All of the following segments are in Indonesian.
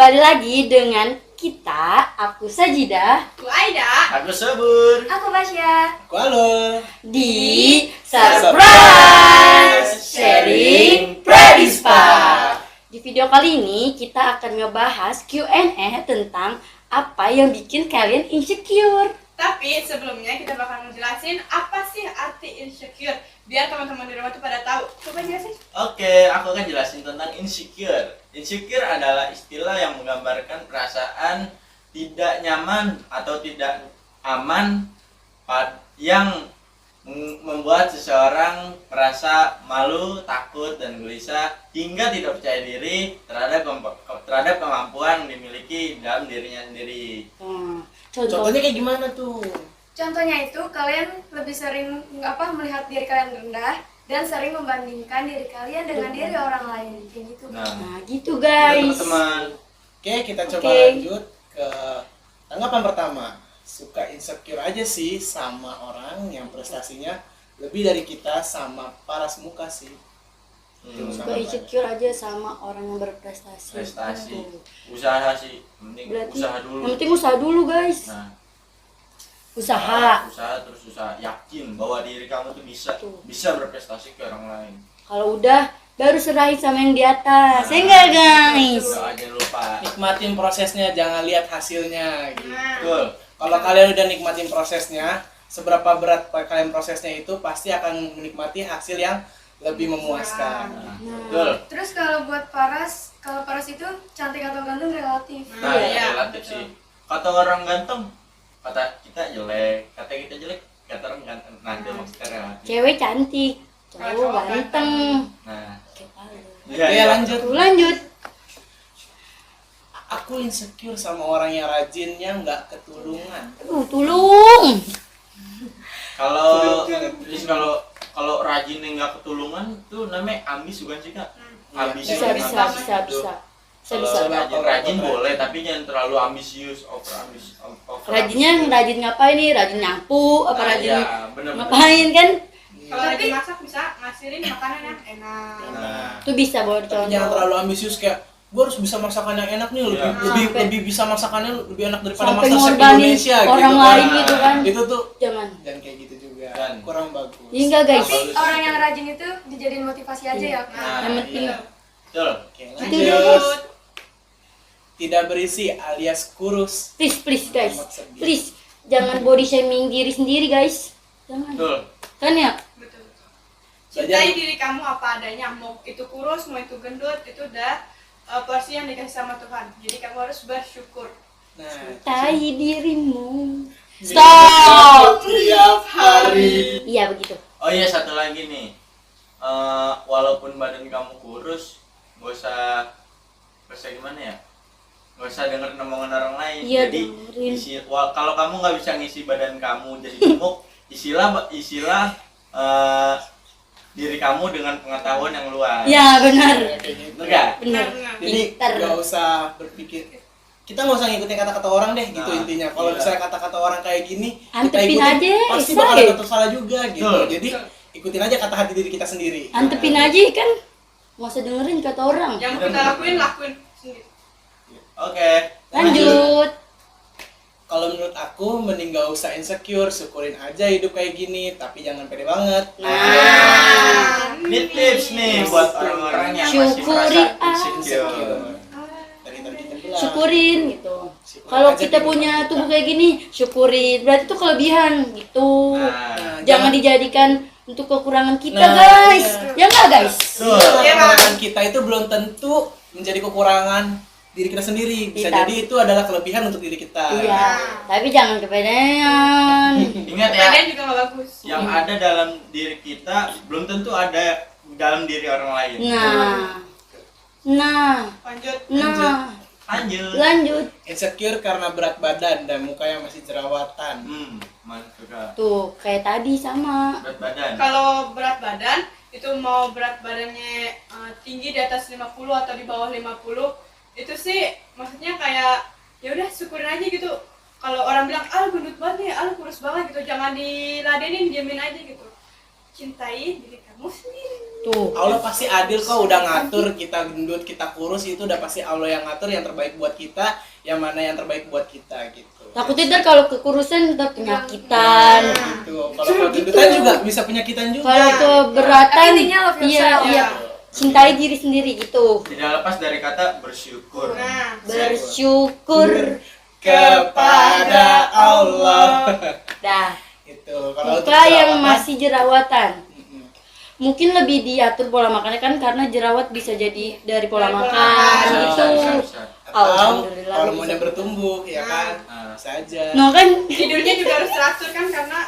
kembali lagi dengan kita, aku Sajidah, Aku Aida. Aku Sabur. Aku Basya. Aku Halo. di Surprise Sharing Predispa. Di video kali ini kita akan ngebahas Q&A tentang apa yang bikin kalian insecure. Tapi sebelumnya kita bakal ngejelasin apa sih arti insecure biar teman-teman di rumah tuh pada tahu. Coba jelasin. Oke, aku akan jelasin tentang insecure. Insecure adalah istilah yang menggambarkan perasaan tidak nyaman atau tidak aman yang membuat seseorang merasa malu, takut, dan gelisah hingga tidak percaya diri terhadap kemampuan yang dimiliki dalam dirinya sendiri. Contohnya kayak gimana tuh? Contohnya itu kalian lebih sering melihat diri kalian rendah dan sering membandingkan diri kalian dengan diri orang lain kayak gitu. Nah gitu guys. Teman-teman. Oke, kita coba Oke. lanjut ke tanggapan pertama. Suka insecure aja sih sama orang yang prestasinya lebih dari kita sama paras muka sih. Suka insecure aja sama orang yang berprestasi. Prestasi. Tuh. Usaha sih, penting Berarti usaha dulu. yang penting usaha dulu guys. Nah, Usaha. terus usaha, yakin bahwa diri kamu tuh Tuh. bisa berprestasi ke orang lain. Kalau udah baru serahin sama yang di atas. Ya enggak guys? Doa aja lupa. Nikmatin prosesnya, jangan lihat hasilnya gitu. Betul. Kalau kalian udah nikmatin prosesnya, seberapa berat kalian prosesnya itu pasti akan menikmati hasil yang lebih memuaskan. Nah, betul. Terus kalau buat paras, kalau paras itu cantik atau ganteng relatif. Nah, Iya, relatif betul. sih. Kata orang ganteng, kata kita jelek, kata orang ganteng. Nah, itu maksudnya relatif. Cewek cantik, Kalau cowok cowok ganteng. Nah, Oke, lanjut. Lanjut. Aku insecure sama orang yang rajinnya nggak ketulungan. Tulung. kalau kalau rajin yang nggak ketulungan tuh namanya ambis bukan sih kak? Ambis Bisa itu bisa ambis bisa itu. bisa. Bisa Kalau bisa. rajin boleh tapi jangan terlalu ambisius, over Rajinnya rajin ngapain nih? Rajin nyapu apa Nah, rajin iya, bener-bener. ngapain kan? Kalau lagi masak bisa ngasihin makanan yang enak. Nah, Itu bisa buat Tapi jangan contoh. terlalu ambisius kayak gue harus bisa masakan yang enak nih, lebih Sampai- lebih bisa masakannya lebih enak daripada Sampai master chef ngorbanin Indonesia orang gitu lain kan. gitu kan. Itu tuh Jangan. dan kayak gitu juga Dan- kurang bagus. Iya enggak guys. Tapi orang yang rajin itu dijadiin motivasi aja ya. nah, Yang penting iya. Betul. Oke, Itu lanjut. guys. Tidak berisi alias kurus. Please guys. Amat sedih. Please jangan body shaming diri sendiri guys. Jangan. Betul. Kan ya? Betul. Belajar- Cintai diri kamu apa adanya, mau itu kurus, mau itu gendut, itu udah porsi yang dikasih sama Tuhan. Jadi kamu harus bersyukur. Nah, Cintai dirimu. stop tiap hari. Iya begitu. Oh iya, satu lagi nih. Walaupun badan kamu kurus, gak usah gimana ya? Gak usah dengerin omongan orang lain. Iya, Jadi dengerin. kalau kamu nggak bisa ngisi badan kamu jadi gemuk, isilah diri kamu dengan pengetahuan yang luas. Ya benar. Kayak gitu. Bener nggak? Benar. Jadi Pinter. nggak usah berpikir, kita nggak usah ngikutin kata-kata orang deh gitu Nah, intinya. Kalau iya. misalnya kata-kata orang kayak gini, Antepin kita ikutin, aja, pasti say. bakal tetap salah juga gitu. Betul. Jadi ikutin aja kata hati diri kita sendiri. Antepin aja kan. Nggak usah dengerin kata orang. Yang mau kita lakuin sendiri. Oke. Lanjut. Kalau menurut aku mending gak usah insecure, syukurin aja hidup kayak gini, tapi jangan pede banget. Nah. Ini tips nih buat orang-orang yang masih Syukuri merasa insecure. Insecure. Dari tadi kita bilang. Syukurin gitu. Syukurin Kalau aja kita diri punya kita. tubuh kayak gini, syukurin. Berarti itu kelebihan gitu. Nah, Jangan dijadikan untuk kekurangan kita, Nah, guys. iya. Ya enggak, guys? betul. Iya, Kekurangan kita itu belum tentu menjadi kekurangan diri kita sendiri. Bisa Kita. jadi itu adalah kelebihan untuk diri kita. Iya. Tapi jangan kepedean. Ingat ya, Kalian juga nggak bagus. yang ada dalam diri kita belum tentu ada dalam diri orang lain. Nah, Lanjut. lanjut. Insecure karena berat badan dan muka yang masih jerawatan. Mantap Kak. Tuh, kayak tadi sama. Berat badan. Kalau berat badan itu mau berat badannya tinggi di atas 50 atau di bawah 50, itu sih maksudnya kayak ya udah syukurin aja gitu. Kalau orang bilang gendut banget nih, kurus banget gitu, jangan diladenin, diamin aja gitu. Cintai diri kamu sendiri. Tuh. Allah pasti adil kok, udah ngatur kita gendut, kita kurus, itu udah pasti Allah yang ngatur yang terbaik buat kita, yang mana yang terbaik buat kita gitu. Takutnya ntar kalau kekurusan ntar penyakitan. Gitu. Kalau gendutan juga bisa penyakitan juga. Kalau keberatan, Tapi intinya love iya, yourself. iya. Cintai diri sendiri gitu. Tidak lepas dari kata bersyukur. Nah, Bersyukur. Kepada Allah. Dah. Itu kalau untuk Muka yang perawatan, masih jerawatan. mm-mm. Mungkin lebih diatur pola makannya kan karena jerawat bisa jadi dari pola Dari pola makan makan. gitu. Bisa. Atau Alhamdulillah. hormonnya bertumbuh ya kan. Nah, Bisa aja. No kan tidurnya juga harus teratur kan karena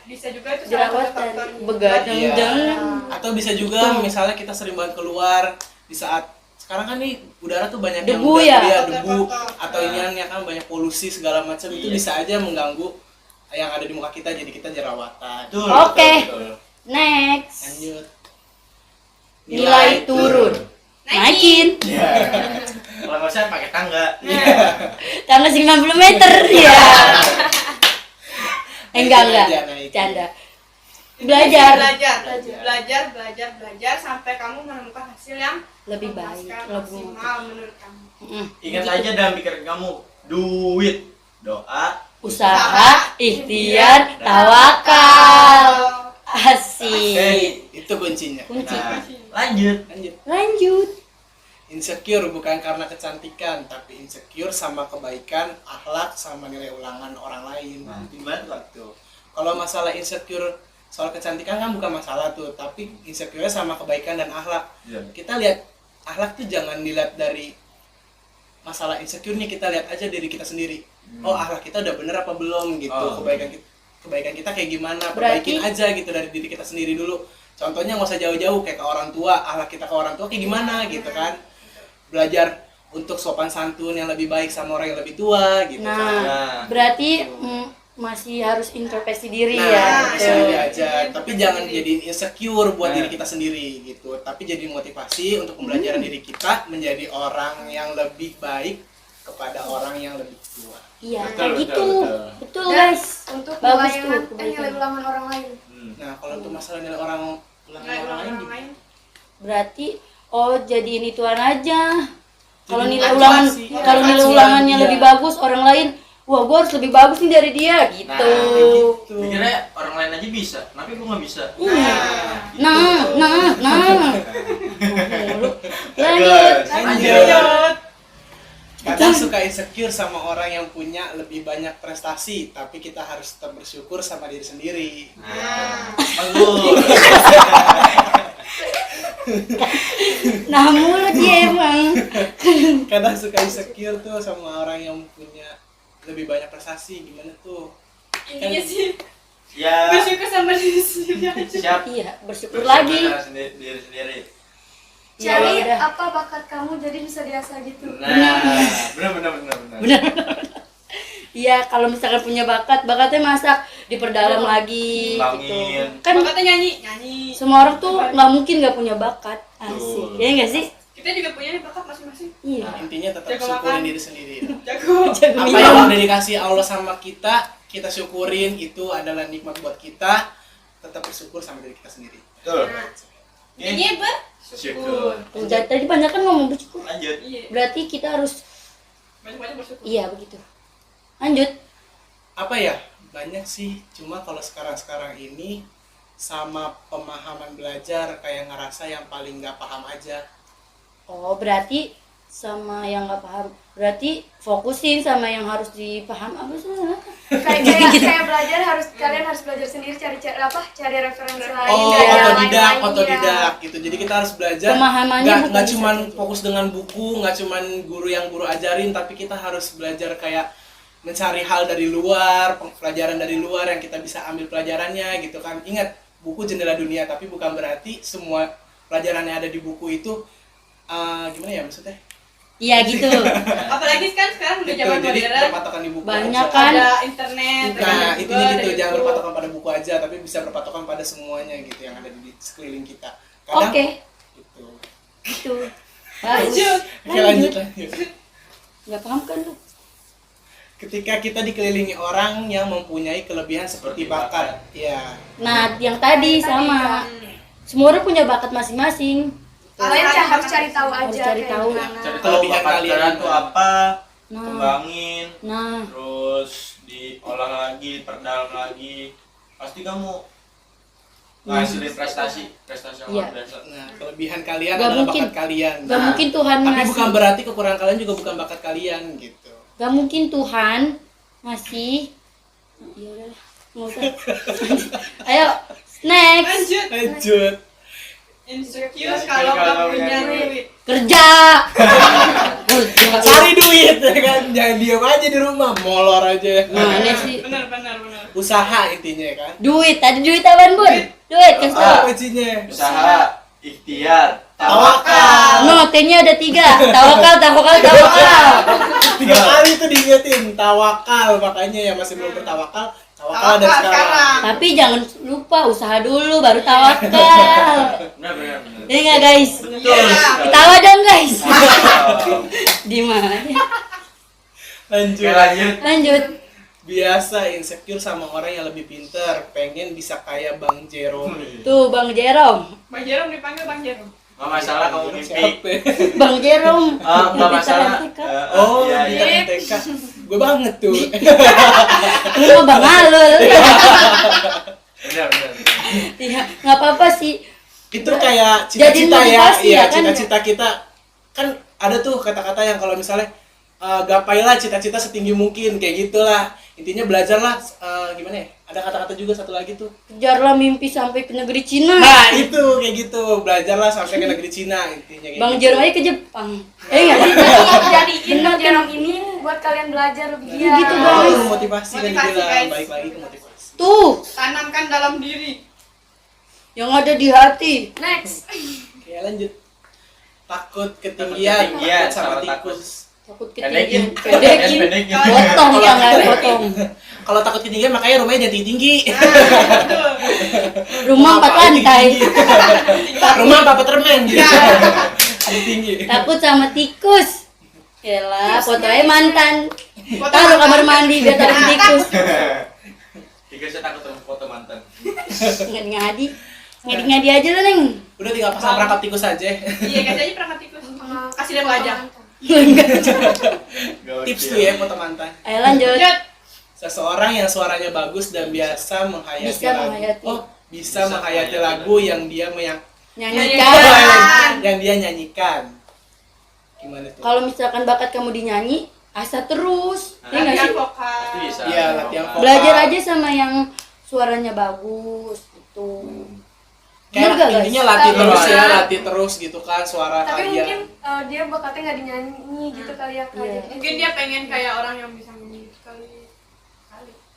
bisa juga itu salah satu jerawatan, faktor. begadang Iya. jangan. Atau bisa juga misalnya kita sering banget keluar di saat sekarang kan nih udara tuh banyak yang Debu udah ya? dia debu Kotor-kotor. atau iniannya kan banyak polusi segala macam itu Iya. bisa aja mengganggu yang ada di muka kita jadi kita jerawatan. betul, Oke. betul, betul. Next. Lanjut. Nilai turun. Naikin. Ya. Kalau nggak usah pakai tangga. Tangga 90 meter. Ya. Enggak. Naikin. Canda. Intinya Belajar. belajar sampai kamu menemukan hasil yang Lebih baik. memuaskan, Lebih maksimal menurut kamu. Mm. Ingat aja dalam pikiran kamu, duit, doa, Usaha, ikhtiar, tawakal. Asik. Itu kuncinya. Kunci. Nah, lanjut. Lanjut. Lanjut. Insecure bukan karena kecantikan, tapi insecure sama kebaikan, akhlak, sama nilai ulangan orang lain. Nah, gimana tuh? Gitu. Kalau masalah insecure soal kecantikan kan bukan masalah tuh, tapi insecure sama kebaikan dan akhlak. Iya. Kita lihat akhlak tuh jangan dilihat dari masalah insecure-nya, kita lihat aja diri kita sendiri. Oh, akhlak kita udah bener apa belum gitu. Oh. Kebaikan kita kayak gimana? Berarti- Perbaikin aja gitu dari diri kita sendiri dulu. Contohnya nggak usah jauh-jauh kayak ke orang tua, akhlak kita ke orang tua kayak gimana gitu kan. Belajar untuk sopan santun yang lebih baik sama orang yang lebih tua gitu kan. Nah, Berarti masih harus introspeksi diri Nah, ya. bisa Tuh. aja, tapi jangan jadiin insecure buat Nah. diri kita sendiri gitu. Tapi jadi motivasi untuk pembelajaran diri kita menjadi orang yang lebih baik kepada orang yang lebih tua. Iya, Betul, kayak betul, gitu. betul. Betul, Dan guys. untuk Bagus pelayanan tuh, nilai ulangan orang lain. Nah, kalau untuk masalah nilai orang Nilai ulangan orang lain. Berarti jadiin ituan aja. Kalau Jadi nilai motivasi. ulangan Iya, kalau nilai motivasi ulangannya dia. lebih bagus orang lain, wah gua harus lebih bagus nih dari dia gitu. Nah, kayak gitu. mikirnya orang lain aja bisa, tapi gue nggak bisa. Iya. Gitu. Nah. Lanjut. Lanjut. Kadang suka insecure sama orang yang punya lebih banyak prestasi, tapi kita harus tetap bersyukur sama diri sendiri. Nah, bagus. Nah, mulut dia emang. Kadang suka insecure tuh sama orang yang punya lebih banyak prestasi, gimana tuh? Intinya sih Ya, bersyukur sama diri sendiri aja. siap. Iya, bersyukur lagi. sama diri sendiri. Ya Cari udah. apa bakat kamu jadi bisa diasah gitu. Nah, benar. Benar. Iya, kalau misalkan punya bakatnya masak, diperdalam lagi Ngembangin. gitu. Kan Bakatnya nyanyi. semua orang tuh nggak mungkin nggak punya bakat. Asik. Betul. Ya nggak sih? Kita juga punya nih bakat masing-masing. Iya. Intinya tetap Jago syukurin makan. diri sendiri. Jago. Apa yang udah dikasih Allah sama kita syukurin, itu adalah nikmat buat kita. Tetap bersyukur sama diri kita sendiri. Betul. Intinya Syukur. Tuh, tadi banyak kan ngomong bersyukur. Lanjut. Iya. Berarti kita harus Banyak-banyak bersyukur. iya begitu. Lanjut. Apa ya? Banyak sih, cuma kalau sekarang ini sama pemahaman belajar kayak ngerasa yang paling nggak paham aja. Oh, berarti sama yang nggak paham. Berarti fokusin sama yang harus dipaham apa sih? Kayak belajar kalian harus belajar sendiri cari referensi lain. Oh, dari yang otodidak, lain-lain, otodidak gitu. Jadi kita harus belajar. Pemahamannya nggak bukan cuman bisa. fokus dengan buku, nggak cuman guru yang guru ajarin, tapi kita harus belajar kayak mencari hal dari luar, pelajaran dari luar yang kita bisa ambil pelajarannya gitu kan. Ingat, buku jendela dunia, tapi bukan berarti semua pelajaran yang ada di buku itu gimana ya maksudnya? Iya gitu. Apalagi kan sekarang udah Gitu, zaman jadi modern. berpatokan di buku Banyak aja. kan. Ada internet. Nah, ada itu Google, gitu, ada jangan YouTube. berpatokan pada buku aja, tapi bisa berpatokan pada semuanya gitu yang ada di sekeliling kita. Kadang Oke, gitu. gitu. Bagus. Oke, lanjut. Nggak paham kan lu? Ketika kita dikelilingi orang yang mempunyai kelebihan seperti Seperti bakat. bakat, ya. Nah, yang tadi sama. Semua orang punya bakat masing-masing. Kalian harus cari tahu Harus aja cari kayak tahu. gimana. Cari tahu Kelebihan bakat kalian kalian tuh gimana. apa, Nah, kembangin, nah, terus diolah lagi, perdalam lagi. Pasti kamu ngasilin prestasi yang Iya. luar biasa. Nah, kelebihan kalian Gak adalah mungkin. bakat kalian. gak Nah, mungkin Tuhan tapi ngasih. bukan berarti kekurangan kalian juga bukan bakat kalian gitu. Gak mungkin Tuhan ngasih. Ya udahlah, nggak usah. Ayo, next. Lanjut. Lanjut. Insecure kalau nggak punya duit. Kerja. Kerja. Cari duit ya kan, jangan diam aja di rumah, molor aja. Mana sih? Benar. Usaha intinya ya kan. Duit, tadi duit apaan Bun? Duit, kasih tau. Apa kuncinya? Usaha, ikhtiar, Tawakal. No, T-nya ada 3. Tawakal. 3 kali tuh diingetin, tawakal. Makanya yang masih belum bertawakal, tawakal ada Tawakal sekarang. sekarang. Tapi jangan lupa usaha dulu baru tawakal. Benar. Ini nggak guys? Betul. Iya. sekali. Ketawa dong guys. Wow. Di mana? Lanjut. Oke, lanjut. Lanjut. Biasa insecure sama orang yang lebih pinter, pengen bisa kayak Bang Jerome. Tuh Bang Jerome. Bang Jerome dipanggil Bang Jerome. Nggak masalah kamu mimpi. Siapa? Bang Jerome. Nggak masalah. Oh, iya, di iya. TK. Gue banget tuh. Lu mah Bang Alul. Benar. Iya, nggak apa-apa sih. Itu kayak Jadiin cita-cita ya, motivasi iya ya kan? cita-cita kita kan ada tuh kata-kata yang kalau misalnya gapailah cita-cita setinggi mungkin kayak gitulah. Intinya belajarlah gimana ya? Ada kata-kata juga satu lagi tuh. Kejarlah mimpi sampai ke negeri Cina. Nah, itu kayak gitu. Belajarlah sampai ke negeri Cina intinya kayak Bang gitu. Jerome aja ke Jepang. Nggak sih? Jadiin Bang Jerome ini buat kalian belajar lebih giat. Gitu, Nah, guys. itu motivasi kan Motivasi, dibilang, guys. baik lagi ke motivasi. Tuh, Tanamkan dalam diri. yang ada di hati. Next. Oke, lanjut. Takut ketinggian, ketinggian sama takut. tikus. Takut Pendekin. ketinggian. Pendekin. Potong yang nggak potong. Kalau takut ketinggian makanya rumahnya jangan tinggi-tinggi. Betul. Rumah 4 lantai. Rumah apa apartemen gitu. Tinggi. Takut sama tikus. Yalah, foto aja mantan. Foto Taruh mantan. kamar mandi biar ada tikus. Tikusnya takut sama foto mantan. Ngadi-ngadi. Ngadi-ngadi aja lah, Neng. Udah tinggal pasang perangkap tikus aja. Iya, kasih aja perangkat tikus. Kasih dia wajah. Tips tuh ya foto mantan. Ayo lanjut. Lanjut. Seseorang yang suaranya bagus dan biasa menghayati Bisa lagu. menghayati. Oh, bisa Bisa menghayati menghayati lagu yang dia Nyanyikan. yang dia nyanyikan. Gimana tuh? Kalau misalkan bakat kamu dinyanyi, asa terus. Iya nggak Latihan sih? vokal. Pasti bisa. Iya, latihan vokal. Belajar aja sama yang suaranya bagus gitu. Bener Kayak nggak, guys? intinya latih Tapi terus ya, bisa. latih terus gitu kan suara Tapi kalian. mungkin dia bakatnya nggak dinyanyi gitu kali ya Kak. Iya. Jadi Mungkin dia pengen kayak orang yang bisa nyanyi kali.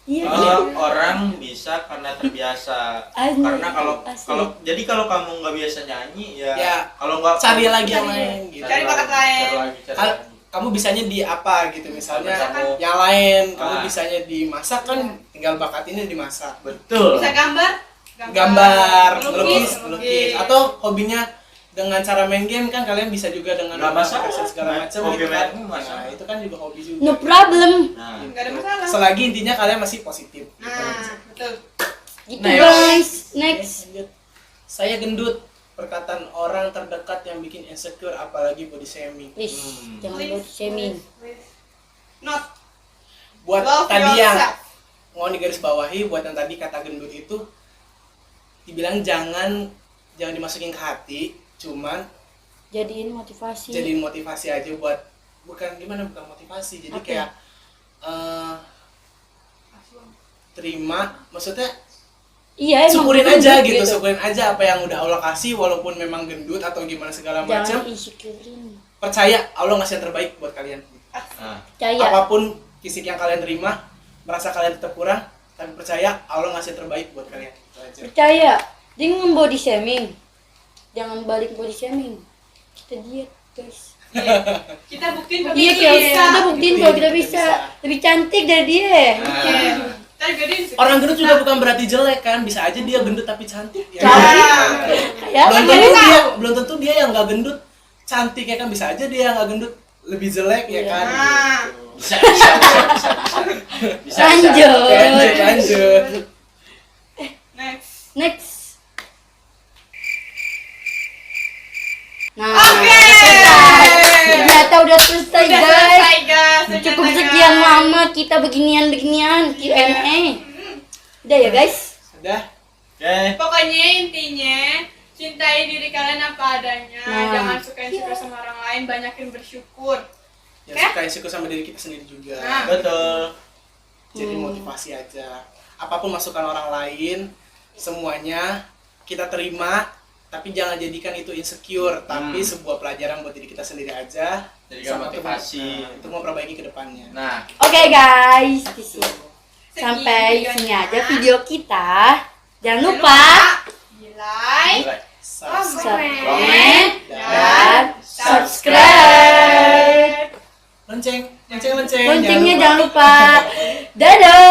Iya. Orang bisa karena terbiasa. Asli. Karena Asli. kalau kamu nggak biasa nyanyi ya, Ya, kalau nggak cari lagi yang Cari- lain gitu. Cari bakat lain. cari Kal- lagi. Kamu bisanya di apa gitu misalnya Kamu- yang lain, kamu Ah. bisanya di masak kan tinggal bakat ini dimasak. Betul. Bisa gambar? Gambar, melukis, melukis atau hobinya dengan cara main game kan kalian bisa juga dengan Nggak masalah. aplikasi segala macam Hobi gitu kan. main game masalah. Nah, itu kan juga hobi juga. No problem. Nah, Enggak ada masalah. Selagi intinya kalian masih positif. Nah, betul. Gitu Next. guys. Oke, Next. lanjut. Saya gendut. Perkataan orang terdekat yang bikin insecure apalagi body shaming. Please, jangan body shaming. Not Buat love tadi yang yourself. mau digarisbawahi, buat yang tadi kata gendut itu dibilang jangan dimasukin ke hati, cuman Jadiin motivasi. jadiin motivasi aja buat bukan motivasi, jadi Apa? kayak terima, maksudnya Iya, emang syukurin betul aja gitu, syukurin aja apa yang udah Allah kasih walaupun memang gendut atau gimana segala macam. Jangan insecurein. Percaya Allah ngasih yang terbaik buat kalian. nah, Percaya. Apapun fisik yang kalian terima, merasa kalian tetap kurang, tapi percaya Allah ngasih yang terbaik buat kalian. Itu aja. Percaya. Jangan body shaming. Jangan balik body shaming. Kita diet, guys. Kita buktiin kalau Iya, kita buktiin kalau kita bisa. Lebih cantik dari dia. nah. Kita juga dia Orang gendut juga bukan berarti jelek kan, bisa aja dia gendut tapi cantik ya. Cantik. Ya, Belum tentu dia yang nggak gendut cantik ya kan, bisa aja dia yang nggak gendut lebih jelek ya Iya. kan. Nah. Bisa. Lanjut. Lanjut. Next. Next. sama kita beginian Q&A. Udah ya guys. Sudah. Oke. Pokoknya intinya cintai diri kalian apa adanya, Nah. jangan suka sama orang lain, banyakin bersyukur. Yang suka yang suka sama diri kita sendiri juga. Nah. Betul. Jadi motivasi aja. Apapun masukan orang lain, semuanya kita terima. Tapi jangan jadikan itu insecure, tapi sebuah pelajaran buat diri kita sendiri aja. Jadikan Sama motivasi. untuk memperbaiki ke depannya. Nah, Oke guys, di sini. Sekian Sampai videonya. sini aja video kita. Jangan lupa Di like, like, comment dan subscribe. subscribe. Lonceng. Loncengnya jangan lupa. Dadah.